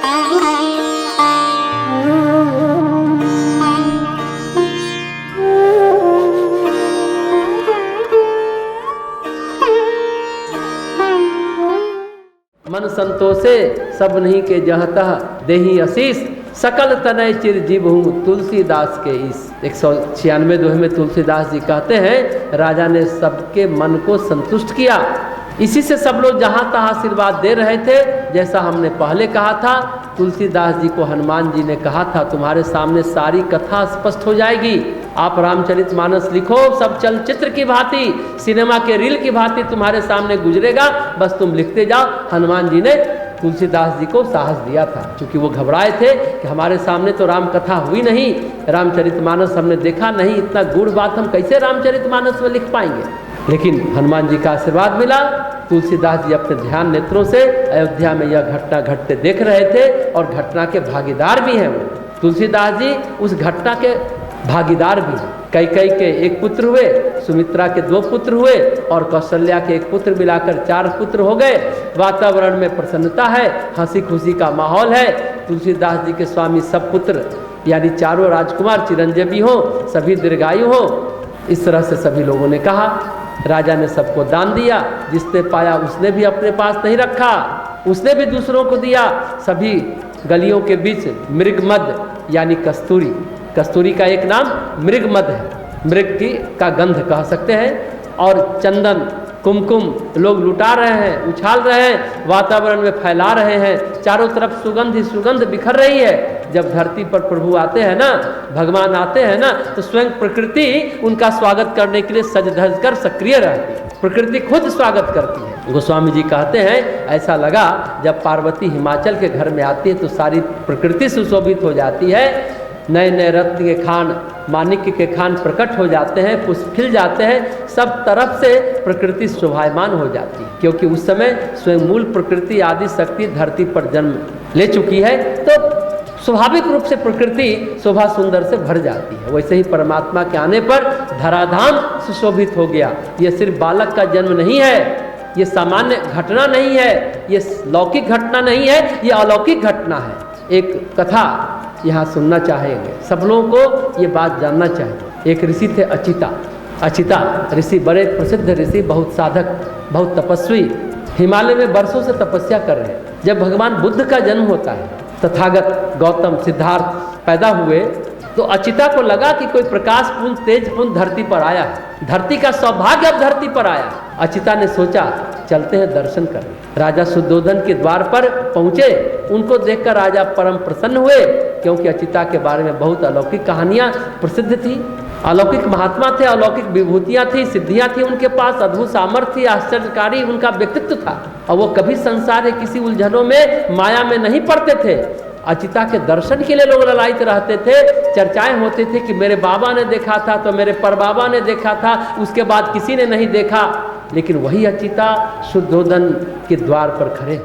मन संतोषे सब नहीं के जहतः देही आशीष, सकल तनय चिर जीव हूँ तुलसीदास के ईस। 196 दोहे में तुलसीदास जी कहते हैं राजा ने सबके मन को संतुष्ट किया, इसी से सब लोग जहाँ तहाँ आशीर्वाद दे रहे थे। जैसा हमने पहले कहा था, तुलसीदास जी को हनुमान जी ने कहा था तुम्हारे सामने सारी कथा स्पष्ट हो जाएगी, आप रामचरितमानस लिखो, सब चलचित्र की भांति, सिनेमा के रील की भांति तुम्हारे सामने गुजरेगा, बस तुम लिखते जाओ। हनुमान जी ने तुलसीदास जी को साहस दिया था, क्योंकि वो घबराए थे कि हमारे सामने तो राम कथा हुई नहीं, रामचरितमानस हमने देखा नहीं, इतना गूढ़ बात हम कैसे रामचरितमानस में लिख पाएंगे। लेकिन हनुमान जी का आशीर्वाद मिला। तुलसीदास जी अपने ध्यान नेत्रों से अयोध्या में यह घटना घटते देख रहे थे और घटना के भागीदार भी हैं। वो तुलसीदास जी उस घटना के भागीदार भी हैं। कैकेयी के एक पुत्र हुए, सुमित्रा के 2 पुत्र हुए और कौशल्या के 1 पुत्र मिलाकर 4 पुत्र हो गए। वातावरण में प्रसन्नता है, हंसी खुशी का माहौल है। तुलसीदास जी के स्वामी सब पुत्र यानी चारों राजकुमार चिरंजीवी हों, सभी दीर्घायु हों, इस तरह से सभी लोगों ने कहा। राजा ने सबको दान दिया, जिसने पाया उसने भी अपने पास नहीं रखा, उसने भी दूसरों को दिया। सभी गलियों के बीच मृगमद यानी कस्तूरी, कस्तूरी का एक नाम मृगमद है, मृग की का गंध कह सकते हैं, और चंदन कुमकुम लोग लुटा रहे हैं, उछाल रहे हैं, वातावरण में फैला रहे हैं। चारों तरफ सुगंध ही सुगंध बिखर रही है। जब धरती पर प्रभु आते हैं ना, भगवान आते हैं ना, तो स्वयं प्रकृति उनका स्वागत करने के लिए सज धज कर सक्रिय रहती है। प्रकृति खुद स्वागत करती है। गोस्वामी जी कहते हैं ऐसा लगा जब पार्वती हिमाचल के घर में आती है तो सारी प्रकृति सुशोभित हो जाती है। नए नए रत्न के खान, माणिक्य के खान प्रकट हो जाते हैं, पुष्प खिल जाते हैं, सब तरफ से प्रकृति शोभायमान हो जाती है, क्योंकि उस समय स्वयं मूल प्रकृति आदि शक्ति धरती पर जन्म ले चुकी है। तो स्वाभाविक रूप से प्रकृति शोभा सुंदर से भर जाती है। वैसे ही परमात्मा के आने पर धराधाम सुशोभित हो गया। ये सिर्फ बालक का जन्म नहीं है, ये सामान्य घटना नहीं है, ये लौकिक घटना नहीं है, ये अलौकिक घटना है। एक कथा यहाँ सुनना चाहेंगे, सब लोगों को ये बात जानना चाहिए। एक ऋषि थे अचिता। अचिता ऋषि बड़े प्रसिद्ध ऋषि, बहुत साधक, बहुत तपस्वी, हिमालय में वर्षों से तपस्या कर रहे हैं। जब भगवान बुद्ध का जन्म होता है, तथागत गौतम सिद्धार्थ पैदा हुए, तो अचिता को लगा कि कोई प्रकाशपूर्ण तेजपूर्ण धरती पर आया है, धरती का सौभाग्य अब धरती पर आया। अचिता ने सोचा चलते हैं दर्शन करने। राजा शुद्धोधन के द्वार पर पहुंचे, उनको देखकर राजा परम प्रसन्न हुए, क्योंकि अचिता के बारे में बहुत अलौकिक कहानियां प्रसिद्ध थी, अलौकिक महात्मा थे, अलौकिक विभूतियां थी, सिद्धियां थी उनके पास, अद्भुत सामर्थ्य थी, आश्चर्यकारी उनका व्यक्तित्व था, और वो कभी संसार के किसी उलझनों में माया में नहीं पड़ते थे। अचिता के दर्शन के लिए लोग ललायित रहते थे, चर्चाएं होती थी कि मेरे बाबा ने देखा था, तो मेरे परबाबा ने देखा था, उसके बाद किसी ने नहीं देखा। लेकिन वही अचिता शुद्धोधन के द्वार पर खड़े